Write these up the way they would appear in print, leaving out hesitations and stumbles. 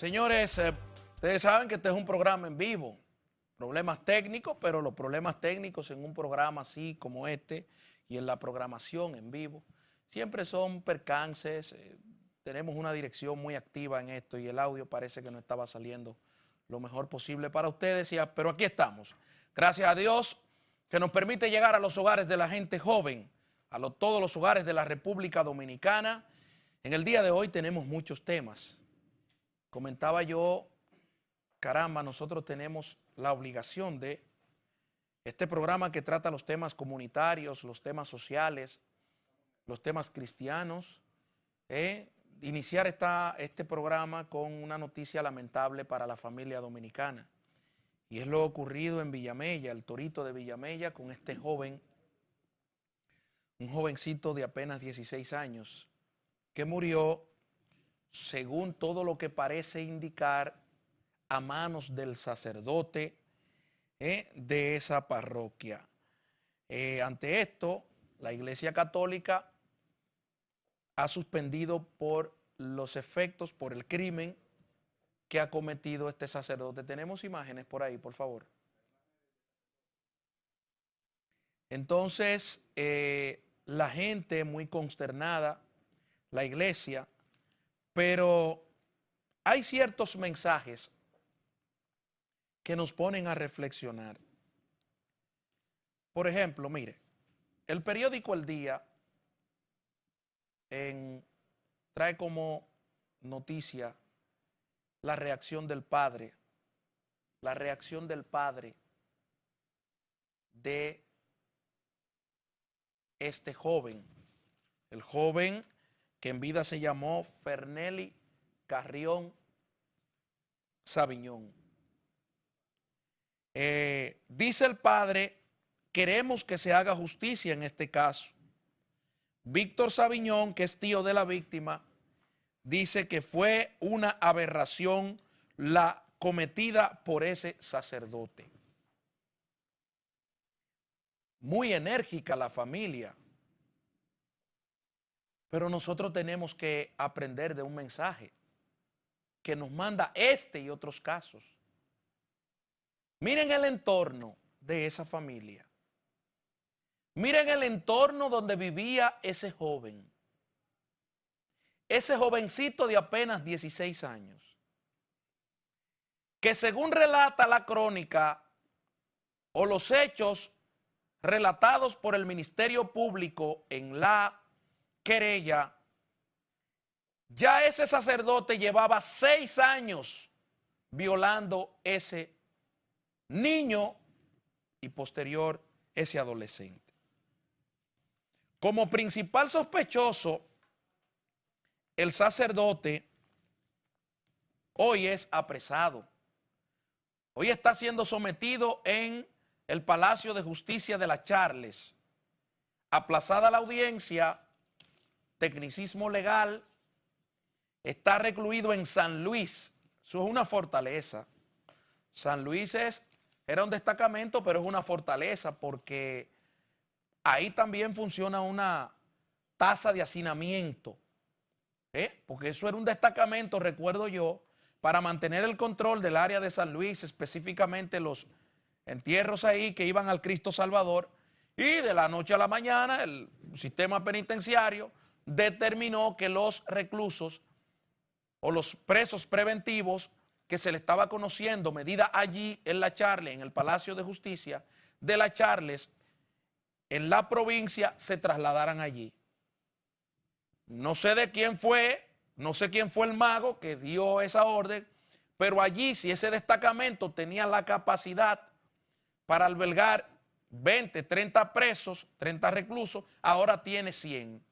Señores, ustedes saben que este es un programa en vivo. Problemas técnicos, pero los problemas técnicos en un programa así como este y en la programación en vivo siempre son percances. Tenemos una dirección muy activa en esto y el audio parece que no estaba saliendo lo mejor posible para ustedes, pero aquí estamos. Gracias a Dios que nos permite llegar a los hogares de la gente joven, todos los hogares de la República Dominicana. En el día de hoy tenemos muchos temas. Comentaba yo, caramba, nosotros tenemos la obligación de este programa que trata los temas comunitarios, los temas sociales, los temas cristianos, iniciar este programa con una noticia lamentable para la familia dominicana. Y es lo ocurrido en Villamella, el Torito de Villamella, con este joven, un jovencito de apenas 16 años, que murió, según todo lo que parece indicar, a manos del sacerdote de esa parroquia. Ante esto, la Iglesia Católica ha suspendido por los efectos, por el crimen que ha cometido este sacerdote. Tenemos imágenes por ahí, por favor. Entonces, la gente muy consternada, la Iglesia, pero hay ciertos mensajes que nos ponen a reflexionar. Por ejemplo, mire, el periódico El Día trae como noticia la reacción del padre de este joven, el joven que en vida se llamó Fernely Carrión Sabiñón. Dice el padre: queremos que se haga justicia en este caso. Víctor Sabiñón, que es tío de la víctima, dice que fue una aberración la cometida por ese sacerdote. Muy enérgica la familia, pero nosotros tenemos que aprender de un mensaje que nos manda este y otros casos. Miren el entorno de esa familia. Miren el entorno donde vivía ese joven. Ese jovencito de apenas 16 años. Que según relata la crónica o los hechos relatados por el Ministerio Público en la querella, ya ese sacerdote llevaba 6 años violando ese niño y posterior ese adolescente. Como principal sospechoso, el sacerdote hoy es apresado. Hoy está siendo sometido en el Palacio de Justicia de la Charles. Aplazada la audiencia, tecnicismo legal, está recluido en San Luis. Eso es una fortaleza. San Luis era un destacamento, pero es una fortaleza porque ahí también funciona una tasa de hacinamiento, porque eso era un destacamento, recuerdo yo, para mantener el control del área de San Luis, específicamente los entierros ahí que iban al Cristo Salvador, y de la noche a la mañana el sistema penitenciario determinó que los reclusos o los presos preventivos que se le estaba conociendo medida allí en la Charles, en el Palacio de Justicia de la Charles, en la provincia, se trasladaran allí. No sé de quién fue, no sé quién fue el mago que dio esa orden, pero allí, si ese destacamento tenía la capacidad para albergar 20, 30 presos, 30 reclusos, ahora tiene 100.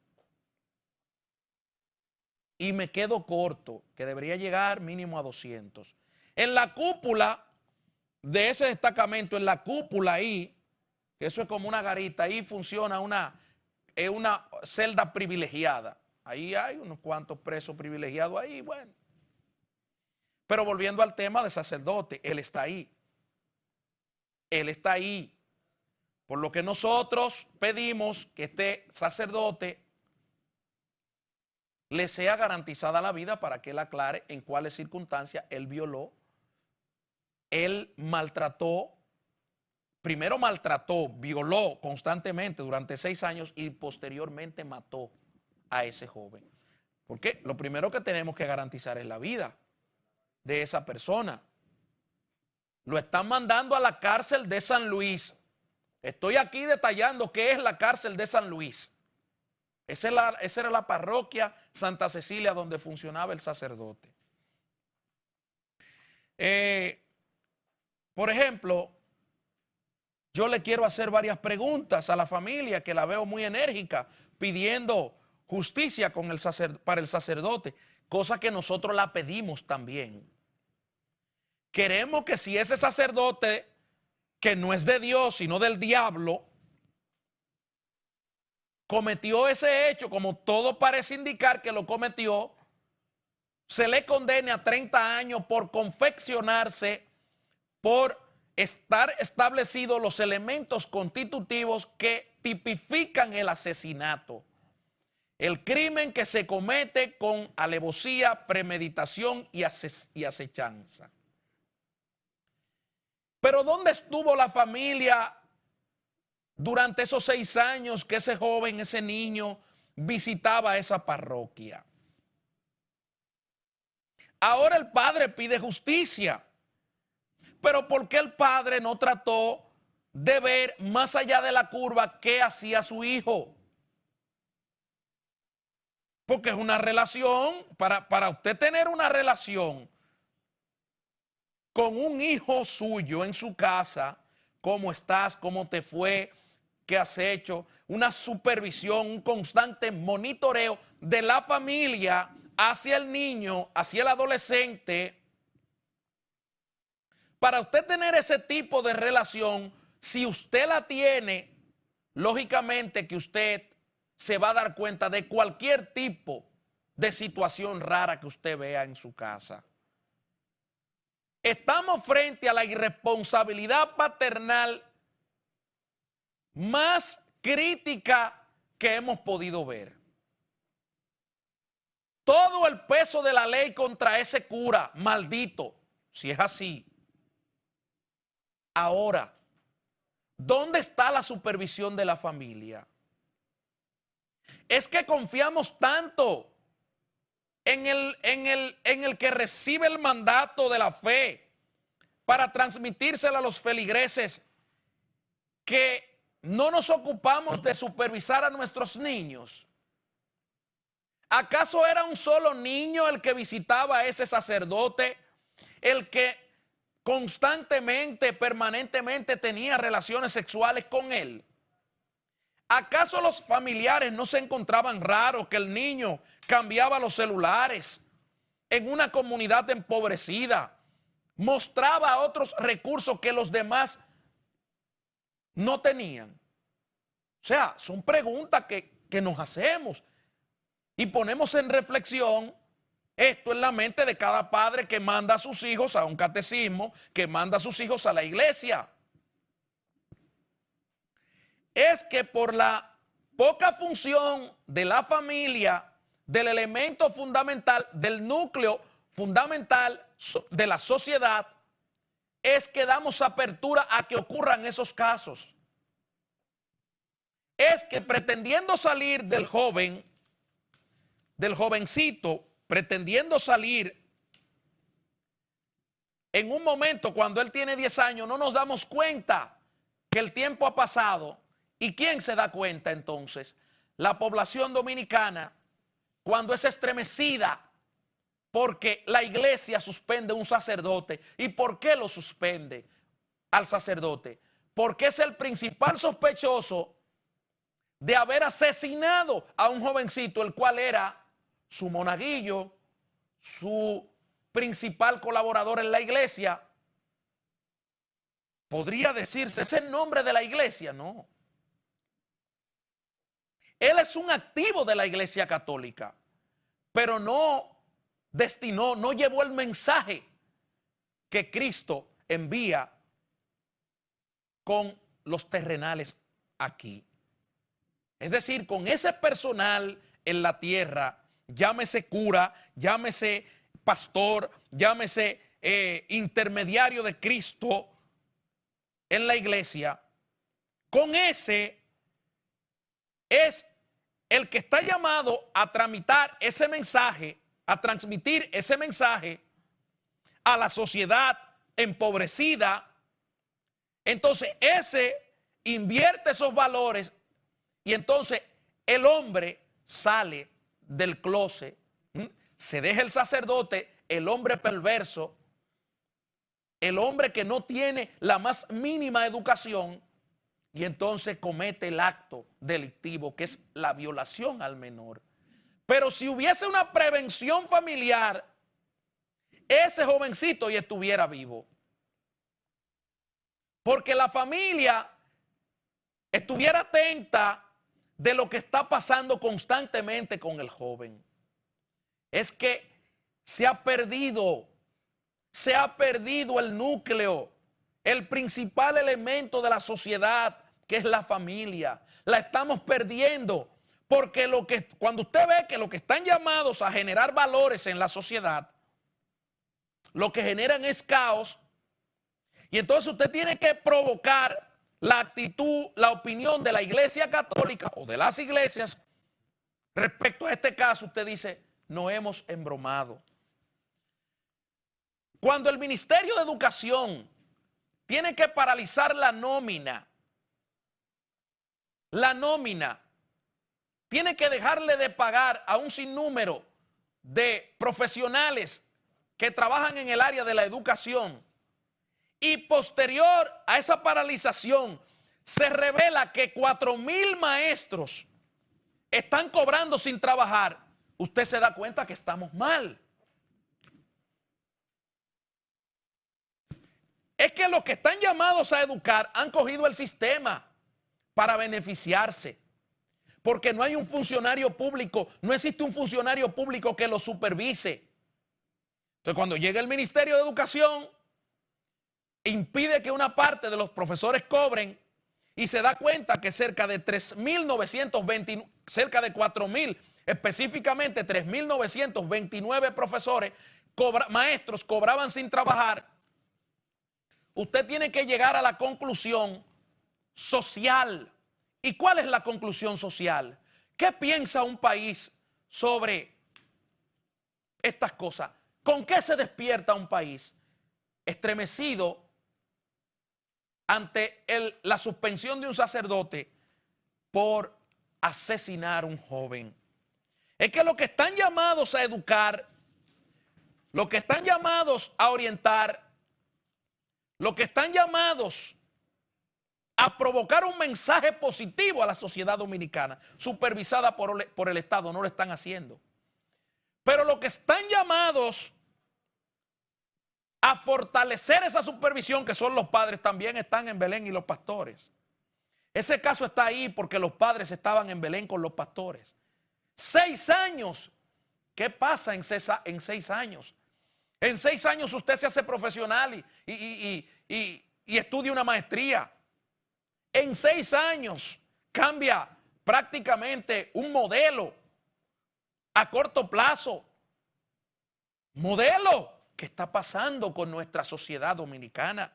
Y me quedo corto, que debería llegar mínimo a 200. En la cúpula de ese destacamento, en la cúpula ahí, que eso es como una garita, ahí funciona una celda privilegiada. Ahí hay unos cuantos presos privilegiados ahí, bueno. Pero volviendo al tema de sacerdote, él está ahí. Él está ahí. Por lo que nosotros pedimos que este sacerdote le sea garantizada la vida para que él aclare en cuáles circunstancias él violó, él maltrató, primero maltrató, violó constantemente durante 6 años y posteriormente mató a ese joven. Porque lo primero que tenemos que garantizar es la vida de esa persona. Lo están mandando a la cárcel de San Luis. Estoy aquí detallando qué es la cárcel de San Luis. Esa era la parroquia Santa Cecilia donde funcionaba el sacerdote. Por ejemplo, yo le quiero hacer varias preguntas a la familia que la veo muy enérgica pidiendo justicia para el sacerdote, cosa que nosotros la pedimos también. Queremos que si ese sacerdote, que no es de Dios sino del diablo, cometió ese hecho, como todo parece indicar que lo cometió, se le condene a 30 años por confeccionarse, por estar establecidos los elementos constitutivos que tipifican el asesinato. El crimen que se comete con alevosía, premeditación y acechanza. Pero ¿dónde estuvo la familia durante esos 6 años que ese joven, ese niño, visitaba esa parroquia? Ahora el padre pide justicia. Pero ¿por qué el padre no trató de ver más allá de la curva qué hacía su hijo? Porque es una relación, para usted tener una relación con un hijo suyo en su casa, ¿cómo estás? ¿Cómo te fue? ¿Qué has hecho? Una supervisión, un constante monitoreo de la familia hacia el niño, hacia el adolescente. Para usted tener ese tipo de relación, si usted la tiene, lógicamente que usted se va a dar cuenta de cualquier tipo de situación rara que usted vea en su casa. Estamos frente a la irresponsabilidad paternal más crítica que hemos podido ver. Todo el peso de la ley contra ese cura, maldito, si es así. Ahora, ¿dónde está la supervisión de la familia? Es que confiamos tanto en el que recibe el mandato de la fe para transmitírsela a los feligreses, que no nos ocupamos de supervisar a nuestros niños. ¿Acaso era un solo niño el que visitaba a ese sacerdote, el que constantemente, permanentemente tenía relaciones sexuales con él? ¿Acaso los familiares no se encontraban raros que el niño cambiaba los celulares en una comunidad empobrecida, mostraba otros recursos que los demás no tenían? O sea, son preguntas que nos hacemos y ponemos en reflexión esto en la mente de cada padre que manda a sus hijos a un catecismo, que manda a sus hijos a la iglesia. Es que por la poca función de la familia, del elemento fundamental, del núcleo fundamental de la sociedad, es que damos apertura a que ocurran esos casos. Es que pretendiendo salir del jovencito, pretendiendo salir en un momento cuando él tiene 10 años, no nos damos cuenta que el tiempo ha pasado. ¿Y quién se da cuenta entonces? La población dominicana, cuando es estremecida porque la iglesia suspende a un sacerdote. ¿Y por qué lo suspende al sacerdote? Porque es el principal sospechoso de haber asesinado a un jovencito, el cual era su monaguillo, su principal colaborador en la iglesia. Podría decirse, ¿es el nombre de la iglesia? No. Él es un activo de la Iglesia Católica, pero no destinó, no llevó el mensaje que Cristo envía con los terrenales aquí. Es decir, con ese personal en la tierra llámese cura, llámese pastor, llámese intermediario de Cristo en la iglesia, con ese es el que está llamado a tramitar ese mensaje, a transmitir ese mensaje a la sociedad empobrecida. Entonces ese invierte esos valores y entonces el hombre sale del closet, se deja el sacerdote, el hombre perverso, el hombre que no tiene la más mínima educación, y entonces comete el acto delictivo que es la violación al menor. Pero si hubiese una prevención familiar, ese jovencito ya estuviera vivo. Porque la familia estuviera atenta de lo que está pasando constantemente con el joven. Es que se ha perdido el núcleo, el principal elemento de la sociedad, que es la familia. La estamos perdiendo porque cuando usted ve que lo que están llamados a generar valores en la sociedad, lo que generan es caos, y entonces usted tiene que provocar la actitud, la opinión de la Iglesia Católica o de las iglesias respecto a este caso. Usted dice, no hemos embromado. Cuando el Ministerio de Educación tiene que paralizar la nómina, tiene que dejarle de pagar a un sinnúmero de profesionales que trabajan en el área de la educación, y posterior a esa paralización se revela que 4,000 maestros están cobrando sin trabajar, usted se da cuenta que estamos mal. Es que los que están llamados a educar han cogido el sistema para beneficiarse, porque no hay un funcionario público, no existe un funcionario público que lo supervise. Entonces, cuando llega el Ministerio de Educación, impide que una parte de los profesores cobren, y se da cuenta que cerca de 3,929, cerca de 4,000, específicamente 3,929 profesores, maestros cobraban sin trabajar. Usted tiene que llegar a la conclusión social. ¿Y cuál es la conclusión social? ¿Qué piensa un país sobre estas cosas? ¿Con qué se despierta un país? Estremecido ante la suspensión de un sacerdote por asesinar a un joven. Es que los que están llamados a educar, los que están llamados a orientar, los que están llamados a provocar un mensaje positivo a la sociedad dominicana, supervisada por el Estado, no lo están haciendo. Pero los que están llamados a fortalecer esa supervisión, que son los padres, también están en Belén, y los pastores. Ese caso está ahí porque los padres estaban en Belén con los pastores. 6 años. ¿Qué pasa en 6 años? En 6 años usted se hace profesional y estudia una maestría. En 6 años cambia prácticamente un modelo a corto plazo. Modelo que está pasando con nuestra sociedad dominicana,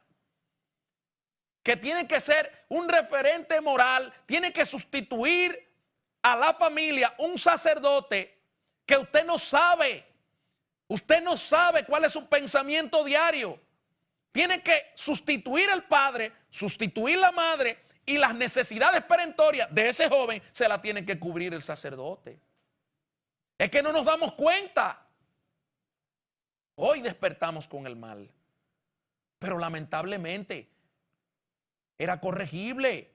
que tiene que ser un referente moral, tiene que sustituir a la familia un sacerdote que usted no sabe cuál es su pensamiento diario. Tiene que sustituir al padre, sustituir la madre, y las necesidades perentorias de ese joven se las tiene que cubrir el sacerdote. Es que no nos damos cuenta. Hoy despertamos con el mal, pero lamentablemente era corregible,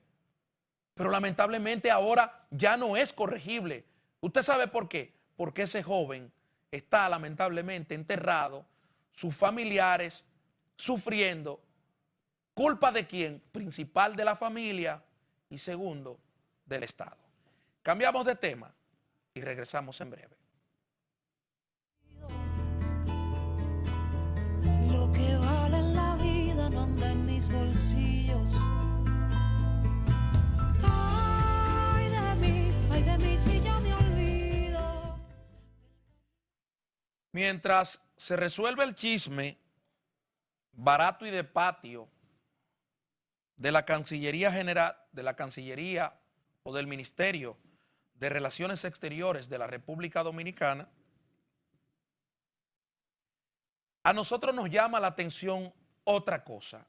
pero lamentablemente ahora ya no es corregible. ¿Usted sabe por qué? Porque ese joven está lamentablemente enterrado, sus familiares sufriendo. ¿Culpa de quién? Principal, de la familia, y segundo, del Estado. Cambiamos de tema y regresamos en breve. Lo que vale en la vida no anda en mis bolsillos. Ay de mí si ya me olvido. Mientras se resuelve el chisme barato y de patio de la Cancillería General, de la Cancillería o del Ministerio de Relaciones Exteriores de la República Dominicana, a nosotros nos llama la atención otra cosa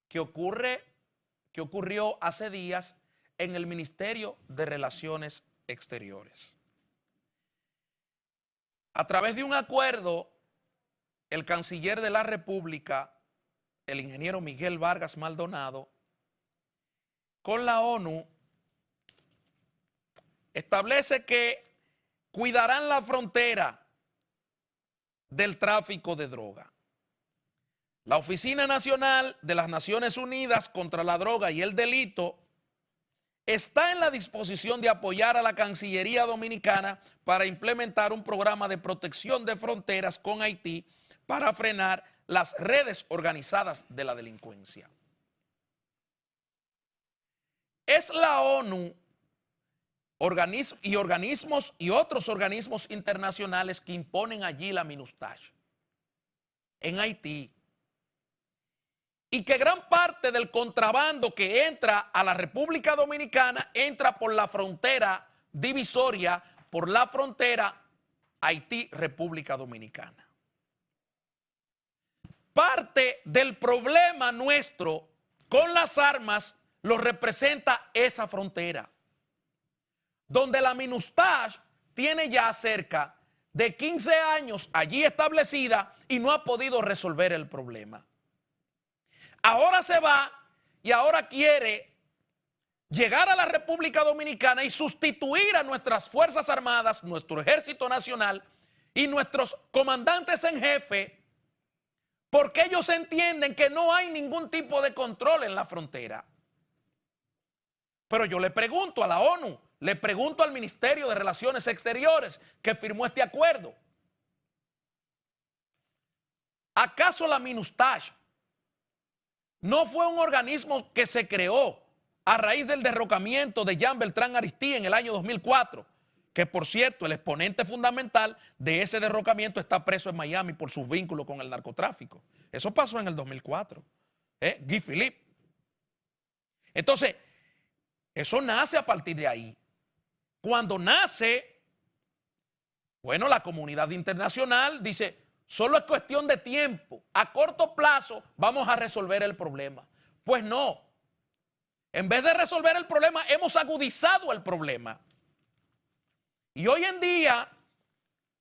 que ocurrió hace días en el Ministerio de Relaciones Exteriores. A través de un acuerdo, el canciller de la República, el ingeniero Miguel Vargas Maldonado, con la ONU, establece que cuidarán la frontera del tráfico de droga. La Oficina Nacional de las Naciones Unidas contra la Droga y el Delito está en la disposición de apoyar a la Cancillería Dominicana para implementar un programa de protección de fronteras con Haití para frenar las redes organizadas de la delincuencia. Es la ONU organismos y otros organismos internacionales que imponen allí la MINUSTAH en Haití, y que gran parte del contrabando que entra a la República Dominicana entra por la frontera divisoria, por la frontera Haití-República Dominicana. Parte del problema nuestro con las armas lo representa esa frontera, donde la MINUSTAH tiene ya cerca de 15 años allí establecida y no ha podido resolver el problema. Ahora se va y ahora quiere llegar a la República Dominicana y sustituir a nuestras Fuerzas Armadas, nuestro Ejército Nacional y nuestros comandantes en jefe, porque ellos entienden que no hay ningún tipo de control en la frontera. Pero yo le pregunto a la ONU, le pregunto al Ministerio de Relaciones Exteriores que firmó este acuerdo, ¿acaso la MINUSTAH no fue un organismo que se creó a raíz del derrocamiento de Jean Beltrán Aristide en el año 2004? Que por cierto, el exponente fundamental de ese derrocamiento está preso en Miami por sus vínculos con el narcotráfico. Eso pasó en el 2004. Guy Philippe. Entonces, eso nace a partir de ahí. Cuando nace, bueno, la comunidad internacional dice, solo es cuestión de tiempo. A corto plazo vamos a resolver el problema. Pues no. En vez de resolver el problema, hemos agudizado el problema. Y hoy en día,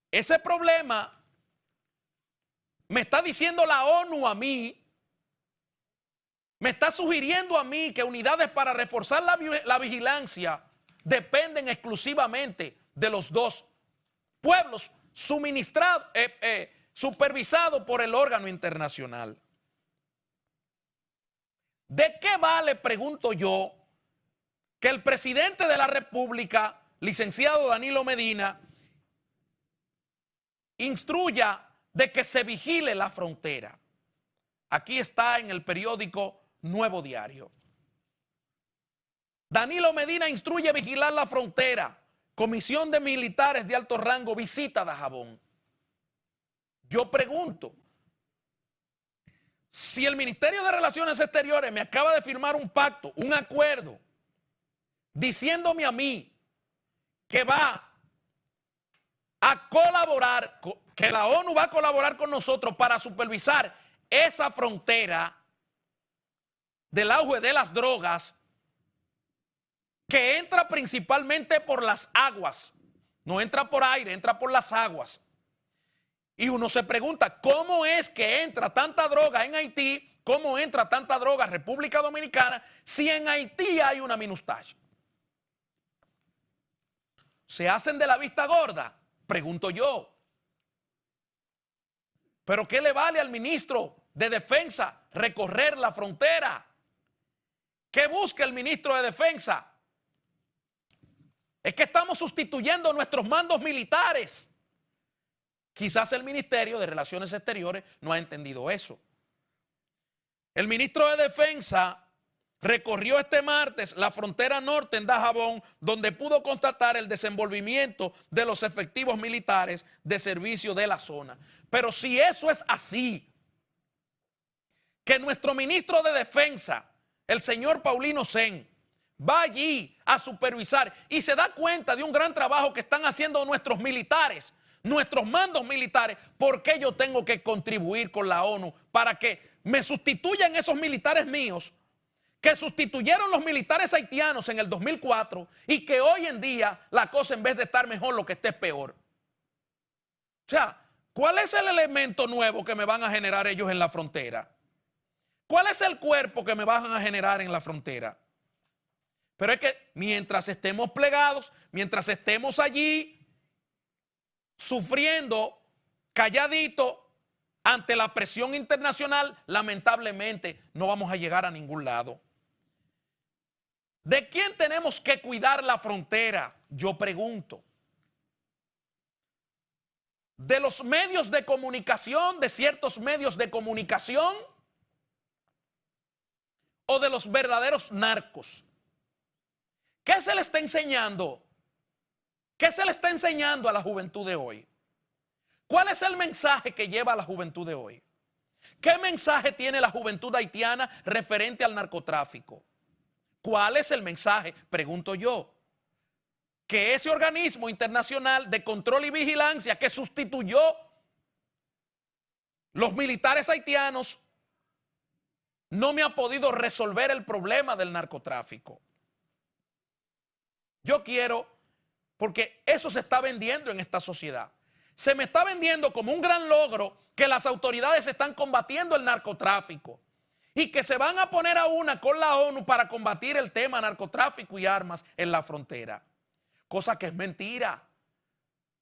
ese problema me está diciendo la ONU a mí, me está sugiriendo a mí que unidades para reforzar la vigilancia dependen exclusivamente de los dos pueblos supervisado por el órgano internacional. ¿De qué vale, pregunto yo, que el presidente de la República, licenciado Danilo Medina, instruya de que se vigile la frontera? Aquí está en el periódico Nuevo Diario. Danilo Medina instruye vigilar la frontera. Comisión de militares de alto rango visita Dajabón. Yo pregunto, si el Ministerio de Relaciones Exteriores me acaba de firmar un pacto, un acuerdo, diciéndome a mí que va a colaborar, que la ONU va a colaborar con nosotros para supervisar esa frontera del auge de las drogas, que entra principalmente por las aguas, no entra por aire, entra por las aguas. Y uno se pregunta, ¿cómo es que entra tanta droga en Haití? ¿Cómo entra tanta droga en República Dominicana si en Haití hay una MINUSTAH? ¿Se hacen de la vista gorda? Pregunto yo. ¿Pero qué le vale al ministro de Defensa recorrer la frontera? ¿Qué busca el ministro de Defensa? Es que estamos sustituyendo nuestros mandos militares. Quizás el Ministerio de Relaciones Exteriores no ha entendido eso. El ministro de Defensa recorrió este martes la frontera norte en Dajabón, donde pudo constatar el desenvolvimiento de los efectivos militares de servicio de la zona. Pero si eso es así, que nuestro ministro de Defensa, el señor Paulino Sen, va allí a supervisar y se da cuenta de un gran trabajo que están haciendo nuestros militares, nuestros mandos militares, ¿por qué yo tengo que contribuir con la ONU para que me sustituyan esos militares míos que sustituyeron los militares haitianos en el 2004 y que hoy en día la cosa, en vez de estar mejor, lo que esté es peor? O sea, ¿cuál es el elemento nuevo que me van a generar ellos en la frontera? ¿Cuál es el cuerpo que me van a generar en la frontera? Pero es que mientras estemos plegados, mientras estemos allí sufriendo calladito ante la presión internacional, lamentablemente no vamos a llegar a ningún lado. ¿De quién tenemos que cuidar la frontera? Yo pregunto. ¿De los medios de comunicación, de ciertos medios de comunicación, o de los verdaderos narcos? ¿Qué se le está enseñando? ¿Qué se le está enseñando a la juventud de hoy? ¿Cuál es el mensaje que lleva a la juventud de hoy? ¿Qué mensaje tiene la juventud haitiana referente al narcotráfico? ¿Cuál es el mensaje? Pregunto yo. Que ese organismo internacional de control y vigilancia que sustituyó los militares haitianos no me ha podido resolver el problema del narcotráfico. Yo quiero, porque eso se está vendiendo en esta sociedad. Se me está vendiendo como un gran logro que las autoridades están combatiendo el narcotráfico y que se van a poner a una con la ONU para combatir el tema narcotráfico y armas en la frontera. Cosa que es mentira.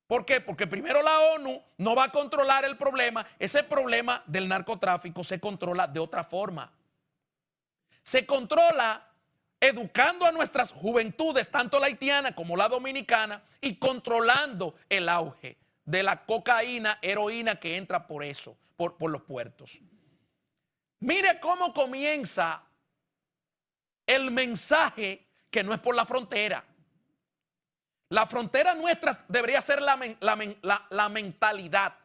¿Por qué? Porque primero la ONU no va a controlar el problema. Ese problema del narcotráfico se controla de otra forma. Se controla educando a nuestras juventudes, tanto la haitiana como la dominicana, y controlando el auge de la cocaína, heroína que entra por eso, por los puertos. Mire cómo comienza el mensaje, que no es por la frontera. La frontera nuestra debería ser la mentalidad.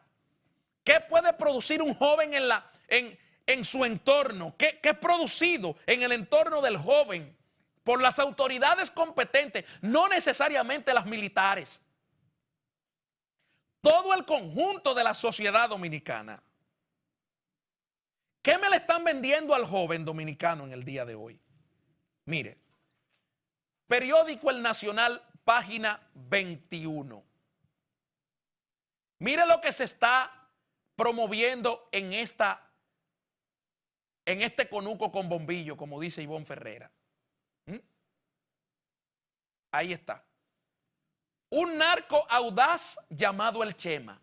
¿Qué puede producir un joven en su entorno? ¿Qué es producido en el entorno del joven por las autoridades competentes? No necesariamente las militares. Todo el conjunto de la sociedad dominicana. ¿Qué me le están vendiendo al joven dominicano en el día de hoy? Mire, periódico El Nacional, página 21. Mire lo que se está promoviendo en este conuco con bombillo, como dice Ivonne Ferreira. Ahí está. Un narco audaz llamado El Chema.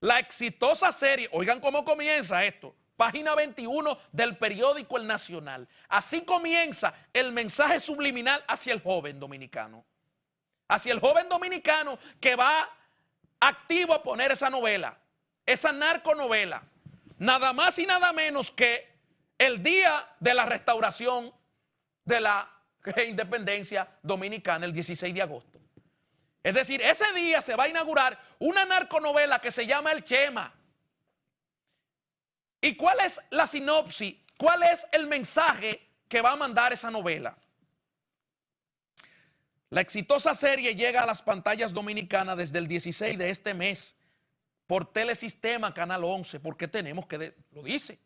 La exitosa serie, oigan cómo comienza esto, página 21 del periódico El Nacional. Así comienza el mensaje subliminal hacia el joven dominicano. Hacia el joven dominicano que va activo a poner esa novela, esa narconovela. Nada más y nada menos que el día de la restauración de la independencia dominicana, el 16 de agosto. Es decir, ese día se va a inaugurar una narconovela que se llama El Chema. ¿Y cuál es la sinopsis? ¿Cuál es el mensaje que va a mandar esa novela? La exitosa serie llega a las pantallas dominicanas desde el 16 de este mes por Telesistema, Canal 11, porque tenemos que, lo dice.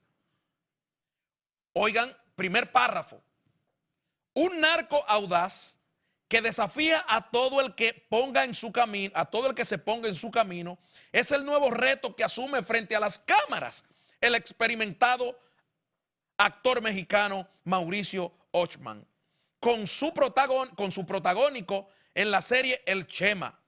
Oigan, primer párrafo. Un narco audaz que desafía a todo el que ponga en su camino, a todo el que se ponga en su camino, es el nuevo reto que asume frente a las cámaras el experimentado actor mexicano Mauricio Ochman, con su protagónico en la serie El Chema.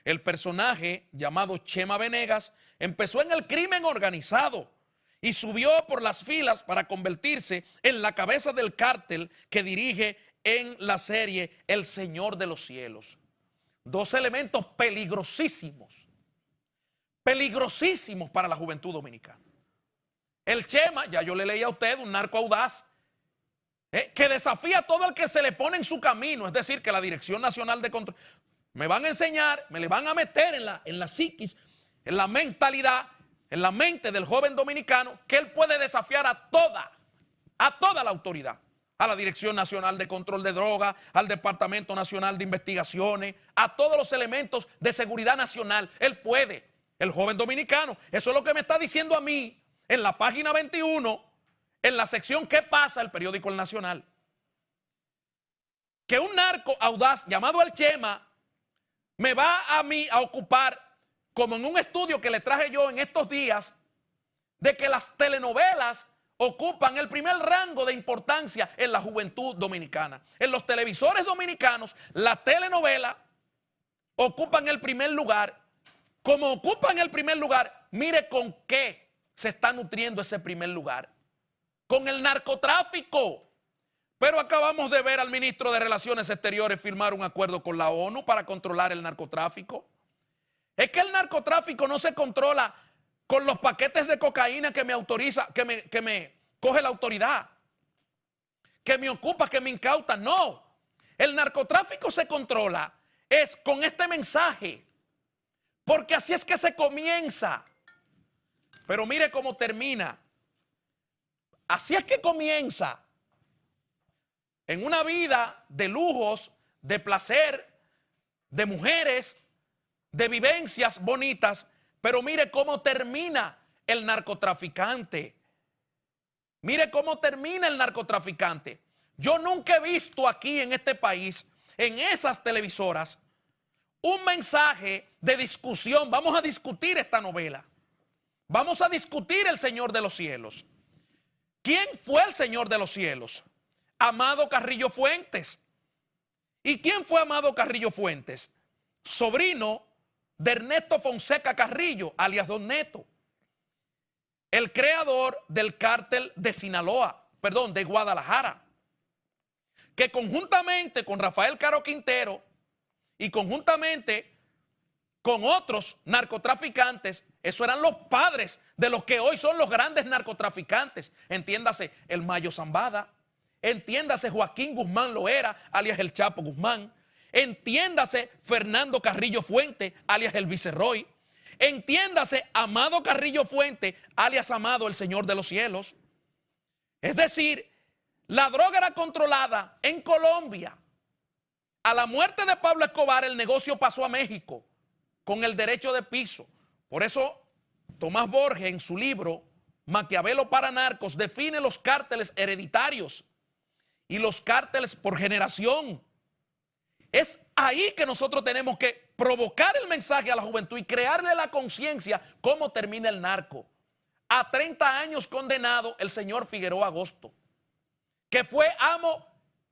El personaje llamado Chema Venegas empezó en el crimen organizado y subió por las filas para convertirse en la cabeza del cártel que dirige en la serie El Señor de los Cielos. Dos elementos peligrosísimos para la juventud dominicana. El Chema, ya yo le leí a usted, un narco audaz que desafía a todo el que se le pone en su camino. Es decir, que la Dirección Nacional de Control me van a enseñar, me le van a meter en la psiquis, en la mentalidad, en la mente del joven dominicano, que él puede desafiar a toda la autoridad, a la Dirección Nacional de Control de Drogas, al Departamento Nacional de Investigaciones, a todos los elementos de seguridad nacional. Él puede, el joven dominicano. Eso es lo que me está diciendo a mí en la página 21, en la sección ¿Qué pasa?, el periódico El Nacional. Que un narco audaz llamado El Chema me va a mí a ocupar, como en un estudio que le traje yo en estos días, de que las telenovelas ocupan el primer rango de importancia en la juventud dominicana. En los televisores dominicanos, la telenovela ocupan el primer lugar. Como ocupan el primer lugar, mire con qué se está nutriendo ese primer lugar. Con el narcotráfico. Pero acabamos de ver al ministro de Relaciones Exteriores firmar un acuerdo con la ONU para controlar el narcotráfico. Es que el narcotráfico no se controla con los paquetes de cocaína que me autoriza, que me coge la autoridad, que me ocupa, que me incauta. No, el narcotráfico se controla es con este mensaje, porque así es que se comienza. Pero mire cómo termina. Así es que comienza en una vida de lujos, de placer, de mujeres, de vivencias bonitas. Pero mire cómo termina el narcotraficante. Mire cómo termina el narcotraficante. Yo nunca he visto aquí en este país, en esas televisoras, un mensaje de discusión. Vamos a discutir esta novela. Vamos a discutir El Señor de los Cielos. ¿Quién fue el Señor de los Cielos? Amado Carrillo Fuentes. ¿Y quién fue Amado Carrillo Fuentes? Sobrino de Ernesto Fonseca Carrillo, alias Don Neto, el creador del cártel de Sinaloa, perdón, de Guadalajara, que conjuntamente con Rafael Caro Quintero y conjuntamente con otros narcotraficantes, esos eran los padres de los que hoy son los grandes narcotraficantes. Entiéndase el Mayo Zambada, entiéndase Joaquín Guzmán Loera, alias el Chapo Guzmán, entiéndase Fernando Carrillo Fuente, alias el Viceroy, entiéndase Amado Carrillo Fuente, alias Amado el Señor de los Cielos. Es decir, la droga era controlada en Colombia. A la muerte de Pablo Escobar, el negocio pasó a México con el derecho de piso. Por eso Tomás Borges, en su libro Maquiavelo para Narcos, define los cárteles hereditarios y los cárteles por generación. Es ahí que nosotros tenemos que provocar el mensaje a la juventud y crearle la conciencia cómo termina el narco. A 30 años condenado el señor Figueroa Agosto, que fue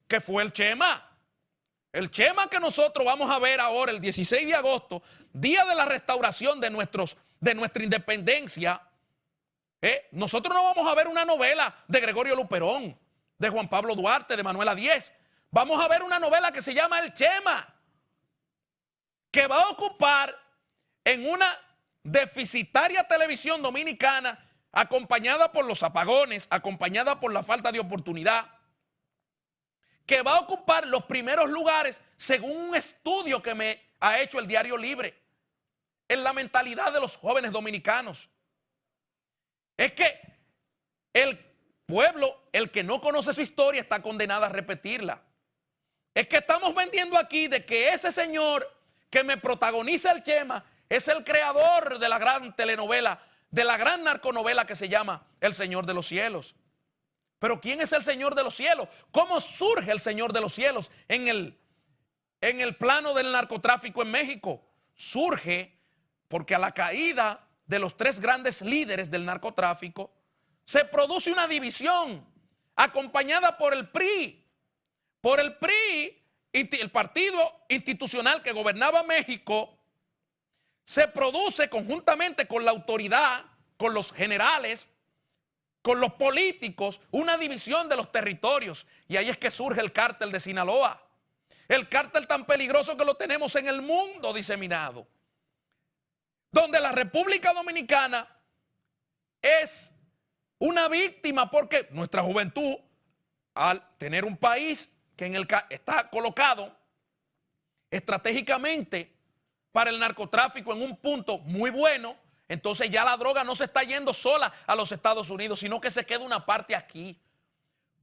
que fue el Chema. El Chema que nosotros vamos a ver ahora el 16 de agosto, día de la restauración de nuestra independencia. Nosotros no vamos a ver una novela de Gregorio Luperón, de Juan Pablo Duarte, de Manuela Díez. Vamos a ver una novela que se llama El Chema, que va a ocupar en una deficitaria televisión dominicana, acompañada por los apagones, acompañada por la falta de oportunidad, que va a ocupar los primeros lugares según un estudio que me ha hecho el Diario Libre en la mentalidad de los jóvenes dominicanos. Es que el pueblo, el que no conoce su historia, está condenado a repetirla. Es que estamos vendiendo aquí de que ese señor que me protagoniza el Chema es el creador de la gran telenovela, de la gran narconovela que se llama El Señor de los Cielos. Pero ¿quién es el Señor de los Cielos? ¿Cómo surge el Señor de los Cielos en el plano del narcotráfico en México? Surge porque a la caída de los tres grandes líderes del narcotráfico se produce una división acompañada por el PRI. Por el PRI, el partido institucional que gobernaba México, se produce conjuntamente con la autoridad, con los generales, con los políticos, una división de los territorios. Y ahí es que surge el cártel de Sinaloa. El cártel tan peligroso que lo tenemos en el mundo diseminado. Donde la República Dominicana es una víctima porque nuestra juventud al tener un país que está colocado estratégicamente para el narcotráfico en un punto muy bueno, entonces ya la droga no se está yendo sola a los Estados Unidos, sino que se queda una parte aquí.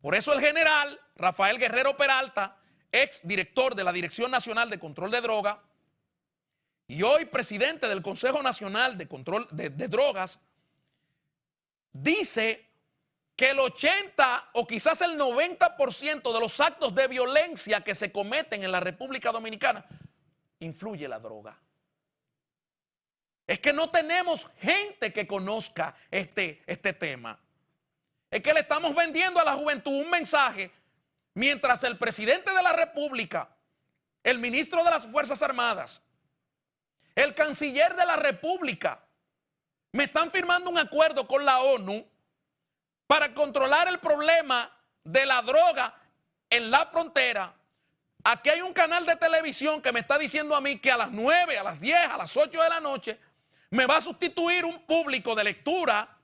Por eso el general Rafael Guerrero Peralta, ex director de la Dirección Nacional de Control de Drogas y hoy presidente del Consejo Nacional de Control de Drogas, dice que el 80 o quizás el 90% de los actos de violencia que se cometen en la República Dominicana influye la droga. Es que no tenemos gente que conozca este tema. Es que le estamos vendiendo a la juventud un mensaje mientras el presidente de la República, el ministro de las Fuerzas Armadas, el canciller de la República me están firmando un acuerdo con la ONU para controlar el problema de la droga en la frontera. Aquí hay un canal de televisión que me está diciendo a mí que a las 9, a las 10, a las 8 de la noche me va a sustituir un público de lectura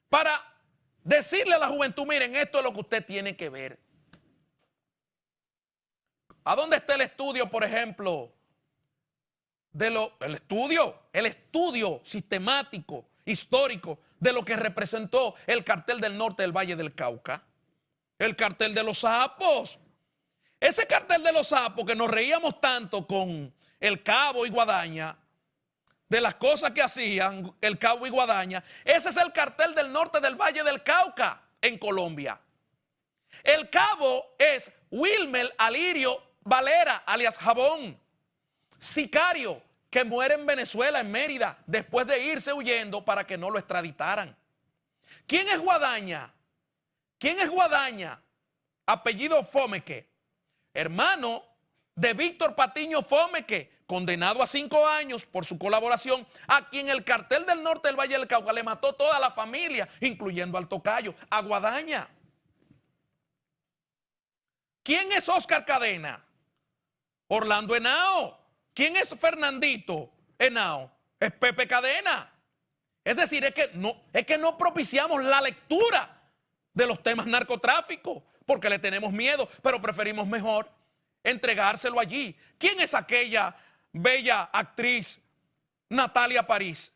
para decirle a la juventud, miren, esto es lo que usted tiene que ver. ¿A dónde está el estudio, por ejemplo, el estudio sistemático, histórico, de lo que representó el cartel del norte del Valle del Cauca? El cartel de los sapos. Ese cartel de los sapos que nos reíamos tanto con el Cabo y Guadaña, de las cosas que hacían el Cabo y Guadaña, ese es el cartel del norte del Valle del Cauca en Colombia. El Cabo es Wilmer Alirio Valera, alias Jabón, sicario que muere en Venezuela, en Mérida, después de irse huyendo para que no lo extraditaran. ¿Quién es Guadaña? ¿Quién es Guadaña? Apellido Fomeque, hermano de Víctor Patiño Fomeque, condenado a 5 años por su colaboración, a quien el cartel del norte del Valle del Cauca le mató toda la familia, incluyendo al tocayo, a Guadaña. ¿Quién es Oscar Cadena? Orlando Henao. ¿Quién es Fernandito Henao? Es Pepe Cadena. Es decir, es que no propiciamos la lectura de los temas narcotráficos porque le tenemos miedo, pero preferimos mejor entregárselo allí. ¿Quién es aquella bella actriz Natalia París?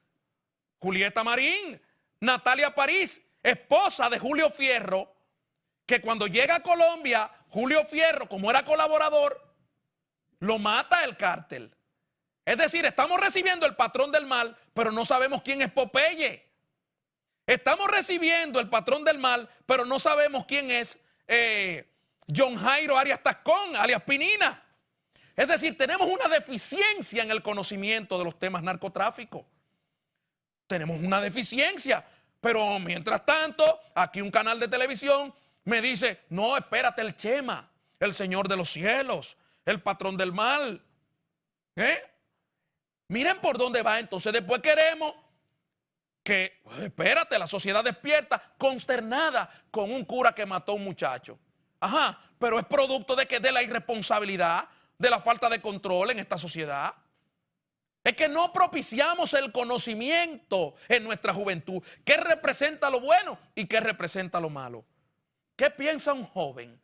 Julieta Marín. Natalia París, esposa de Julio Fierro, que cuando llega a Colombia, Julio Fierro, como era colaborador, lo mata el cártel. Es decir, estamos recibiendo el patrón del mal, pero no sabemos quién es Popeye. Estamos recibiendo el patrón del mal, pero no sabemos quién es John Jairo Arias Tascón, alias Pinina. Es decir, tenemos una deficiencia en el conocimiento de los temas narcotráficos. Tenemos una deficiencia, pero mientras tanto, aquí un canal de televisión me dice, no, espérate, el Chema, el Señor de los cielos, el patrón del mal. Miren por dónde va. Entonces después queremos que, espérate, la sociedad despierta, consternada con un cura que mató a un muchacho. Ajá, pero es producto de la irresponsabilidad, de la falta de control en esta sociedad. Es que no propiciamos el conocimiento en nuestra juventud. ¿Qué representa lo bueno y qué representa lo malo? ¿Qué piensa un joven?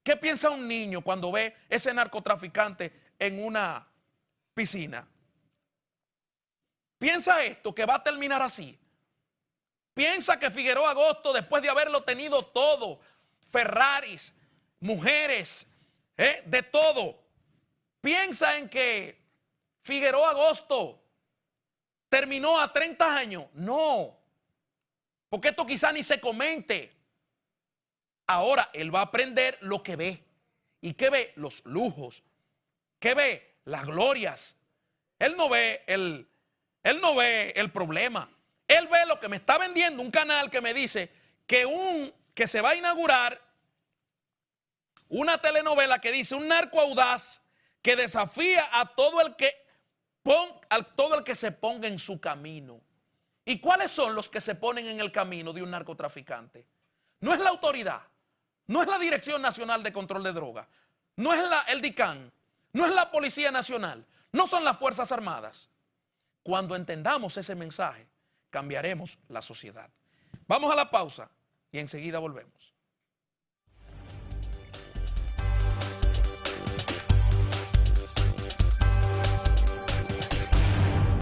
¿Qué piensa un niño cuando ve ese narcotraficante en una piscina? Piensa esto, que va a terminar así. Piensa que Figueroa Agosto, después de haberlo tenido todo, Ferraris, mujeres, de todo, piensa en que Figueroa Agosto terminó a 30 años. No, porque esto quizá ni se comente. Ahora él va a aprender lo que ve. ¿Y qué ve? Los lujos. ¿Qué ve? Las glorias. Él no ve el problema. Él ve lo que me está vendiendo un canal que me dice que se va a inaugurar una telenovela que dice un narco audaz que desafía a todo el que se ponga en su camino. ¿Y cuáles son los que se ponen en el camino de un narcotraficante? No es la autoridad, no es la Dirección Nacional de Control de Drogas, no es el DICAN, no es la Policía Nacional, no son las Fuerzas Armadas. Cuando entendamos ese mensaje, cambiaremos la sociedad. Vamos a la pausa y enseguida volvemos.